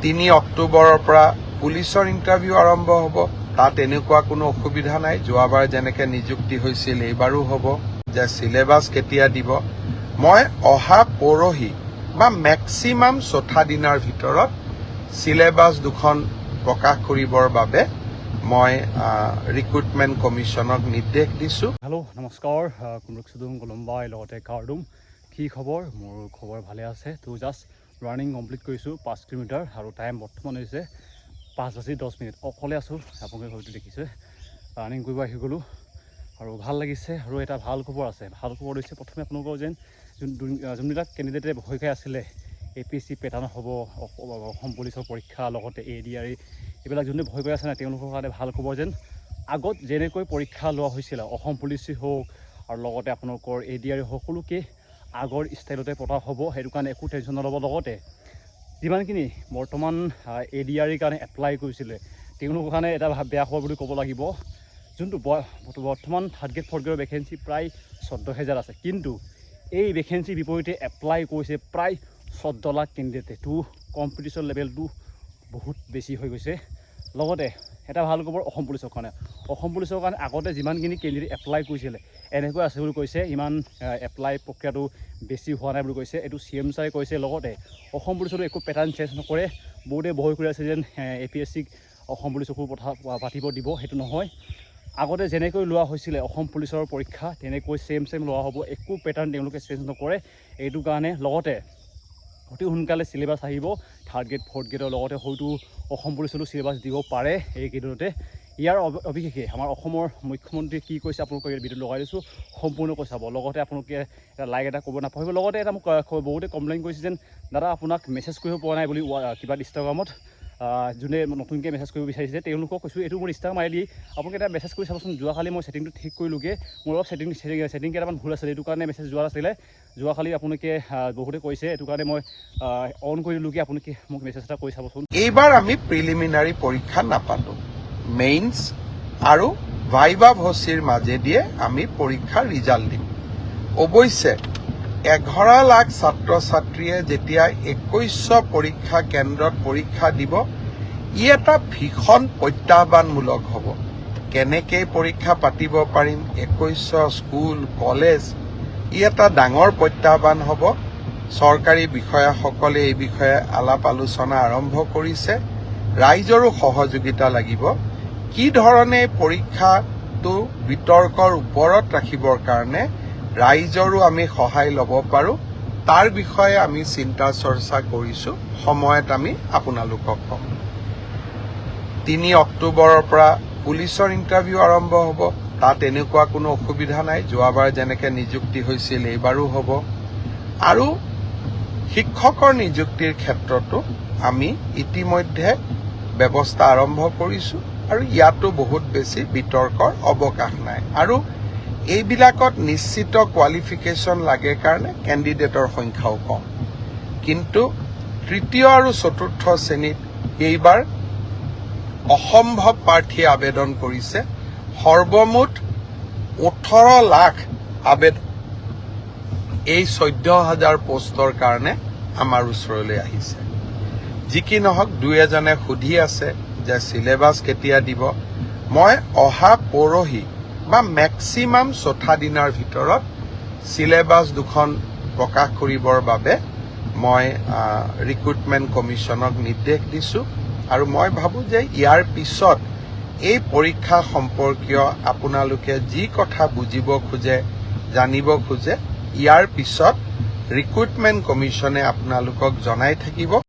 3 অক্টোবৰৰ পৰা পুলিচৰ ইণ্টাৰভিউ আৰম্ভ হ'ব। তাত এনেকুৱা কোনো অসুবিধা নাই। যোৱাবাৰ যেনেকে নিযুক্তি হৈছিল এইবাৰো হ'ব। যে সিলেবাছ কেতিয়া দিব, মই অহা পৰহি বা মেক্সিমাম 4 দিনৰ ভিতৰত সিলেবাছ দুখন প্ৰকাশ কৰিবৰ বাবে মই ৰিক্ৰুটমেণ্ট কমিশ্যনক নিৰ্দেশ দিছোঁ। হেল্ল' নমস্কাৰ, কুমৰুকসুদুম কলম্বাই লগতে কাৰ্ডুম। কি খবৰ? মোৰ খবৰ ভালে আছে। তো জাষ্ট ৰানিং কমপ্লিট কৰিছোঁ 5 কিলোমিটাৰ আৰু টাইম বৰ্তমান হৈছে 5:10 অকলে আছোঁ। আপোনালোকে হয়তো দেখিছে ৰানিং কৰিব আহি গ'লোঁ আৰু ভাল লাগিছে। আৰু এটা ভাল খবৰ আছে। ভাল খবৰ হৈছে প্ৰথমে আপোনালোকৰ যেন যোনবিলাক কেণ্ডিডেটে ভয় খাই আছিলে APSC পেটাৰ্ণ হ'ব, অসম পুলিচৰ পৰীক্ষা লগতে ADRE এইবিলাক যোনে ভয় কৰি আছে নাই তেওঁলোকৰ কাৰণে ভাল খবৰ যেন আগত যেনেকৈ পৰীক্ষা লোৱা হৈছিল অসম পুলিচেই হওক আৰু লগতে আপোনালোকৰ ADRE সকলোকে আগৰ ষ্টাইলতে পতা হ'ব। সেইটো কাৰণে একো টেনশ্যন নল'ব। লগতে যিমানখিনি বৰ্তমান ADRE কাৰণে এপ্লাই কৰিছিলে তেওঁলোকৰ কাৰণে এটা বেয়া খবৰ বুলি ক'ব লাগিব। যোনটো বৰ্তমান 3rd গ্ৰেড 4th গ্ৰেডৰ ভেকেঞ্চি প্ৰায় 14,000 আছে, কিন্তু এই ভেকেঞ্চিৰ বিপৰীতে এপ্লাই কৰিছে প্ৰায় 14 লাখ কেণ্ডিডেটে। তো কম্পিটিশ্যন লেভেলটো বহুত বেছি হৈ গৈছে। লগতে এটা ভাল খবৰ অসম পুলিচৰ কাৰণে। অসম পুলিচৰ কাৰণে আগতে যিমানখিনি কেণ্ডিডেট এপ্লাই কৰিছিলে এনেকৈ আছে বুলি কৈছে। ইমান এপ্লাই প্ৰক্ৰিয়াটো বেছি হোৱা নাই বুলি কৈছে। এইটো CM ছাৰে কৈছে। লগতে অসম পুলিচতো একো পেটাৰ্ণ চেঞ্জ নকৰে। বহুতে ভয় কৰি আছে যেন APSC অসম পুলিচকো পাতিব দিব। সেইটো নহয়, আগতে যেনেকৈ লোৱা হৈছিলে অসম পুলিচৰ পৰীক্ষা তেনেকৈ চেম লোৱা হ'ব। একো পেটাৰ্ণ তেওঁলোকে চেঞ্জ নকৰে। এইটো কাৰণে লগতে অতি সোনকালে চিলেবাছ আহিব 3rd গ্ৰেড 4th গ্ৰেডৰ। লগতে হয়তো অসম পুলিচতো চিলেবাছ দিব পাৰে এইকেইদিনতে। ইয়াৰ অভিশেষে আমাৰ অসমৰ মুখ্যমন্ত্ৰীয়ে কি কৈছে আপোনালোকে ভিডিঅ'টো লগাই দিছোঁ, সম্পূৰ্ণকৈ চাব। লগতে আপোনালোকে এটা লাইক এটা কৰিব নাপাহৰিব। লগতে এটা মোক বহুতে কমপ্লেইন কৰিছে যেন দাদা আপোনাক মেছেজ কৰিব পৰা নাই বুলি কিবা ইনষ্টাগ্ৰামত যোনে নতুনকৈ মেছেজ কৰিব বিচাৰিছে তেওঁলোকক কৈছোঁ এইটো মোৰ ইনষ্টাগ্ৰাম ID। আপোনালোকে এটা মেছেজ কৰি চাবচোন। যোৱাকালি মই ছেটিংটো ঠিক কৰিলোঁগৈ। মোৰ অলপ ছেটিং কেইটামান ভুল আছিলে, এইটো কাৰণে মেছেজ যোৱা নাছিলে। যোৱাকালি আপোনালোকে বহুতে কৈছে, এইটো কাৰণে মই অন কৰি দিলোঁগৈ। আপোনালোকে মোক মেছেজ এটা কৰি চাবচোন। এইবাৰ আমি প্ৰিলিমিনাৰী পৰীক্ষা নাপাতোঁ। মেইনছ আৰু ভাইবা ভচিৰ মাজেদিয়ে আমি পৰীক্ষাৰ ৰিজাল্ট দিম। অৱশ্যে 11 লাখ ছাত্ৰ ছাত্ৰীয়ে যেতিয়া 2100 পৰীক্ষা কেন্দ্ৰত পৰীক্ষা দিব, ই এটা ভীষণ প্ৰত্যাহ্বানমূলক হ'ব। কেনেকৈ পৰীক্ষা পাতিব পাৰিম, 2100 স্কুল কলেজ, ই এটা ডাঙৰ প্ৰত্যাহ্বান হ'ব। চৰকাৰী বিষয়াসকলে এই বিষয়ে আলাপ আলোচনা আৰম্ভ কৰিছে। ৰাইজৰো সহযোগিতা লাগিব। কি ধৰণে পৰীক্ষাটো বিতৰ্কৰ ওপৰত ৰাখিবৰ কাৰণে ৰাইজৰো আমি সহায় ল'ব পাৰোঁ তাৰ বিষয়ে আমি চিন্তা চৰ্চা কৰিছোঁ। সময়ত আমি আপোনালোকক ক'ম। 3 অক্টোবৰৰ পৰা পুলিচৰ ইণ্টাৰভিউ আৰম্ভ হ'ব। তাত এনেকুৱা কোনো অসুবিধা নাই। যোৱাবাৰ যেনেকে নিযুক্তি হৈছিল এইবাৰো হ'ব। আৰু শিক্ষকৰ নিযুক্তিৰ ক্ষেত্ৰতো আমি ইতিমধ্যে ব্যৱস্থা আৰম্ভ কৰিছোঁ আৰু ইয়াতো বহুত বেছি বিতৰ্কৰ অৱকাশ নাই। আৰু এইবিলাকত নিশ্চিত কোৱালিফিকেশ্যন লাগে কাৰণে কেণ্ডিডেটৰ সংখ্যাও কম। কিন্তু 3য় আৰু 4ৰ্থ শ্ৰেণীত এইবাৰ অসম্ভৱ প্ৰাৰ্থীয়ে আবেদন কৰিছে। সৰ্বমুঠ 18 লাখ আবেদন এই 14,000 পোষ্টৰ কাৰণে আমাৰ ওচৰলৈ আহিছে। যি কি নহওক, দুই এজনে সুধি আছে যে সিলেবাছ কেতিয়া দিব। মই অহা পৰহি বা মেক্সিমাম 4 দিনৰ ভিতৰত সিলেবাছ দুখন প্ৰকাশ কৰিবৰ বাবে মই ৰিক্ৰুটমেণ্ট কমিশ্যনক নিৰ্দেশ দিছোঁ। আৰু মই ভাবোঁ যে ইয়াৰ পিছত এই পৰীক্ষা সম্পৰ্কীয় আপোনালোকে যি কথা বুজিব খোজে, জানিব খোজে, ইয়াৰ পিছত ৰিক্ৰুটমেণ্ট কমিশ্যনে আপোনালোকক জনাই থাকিব।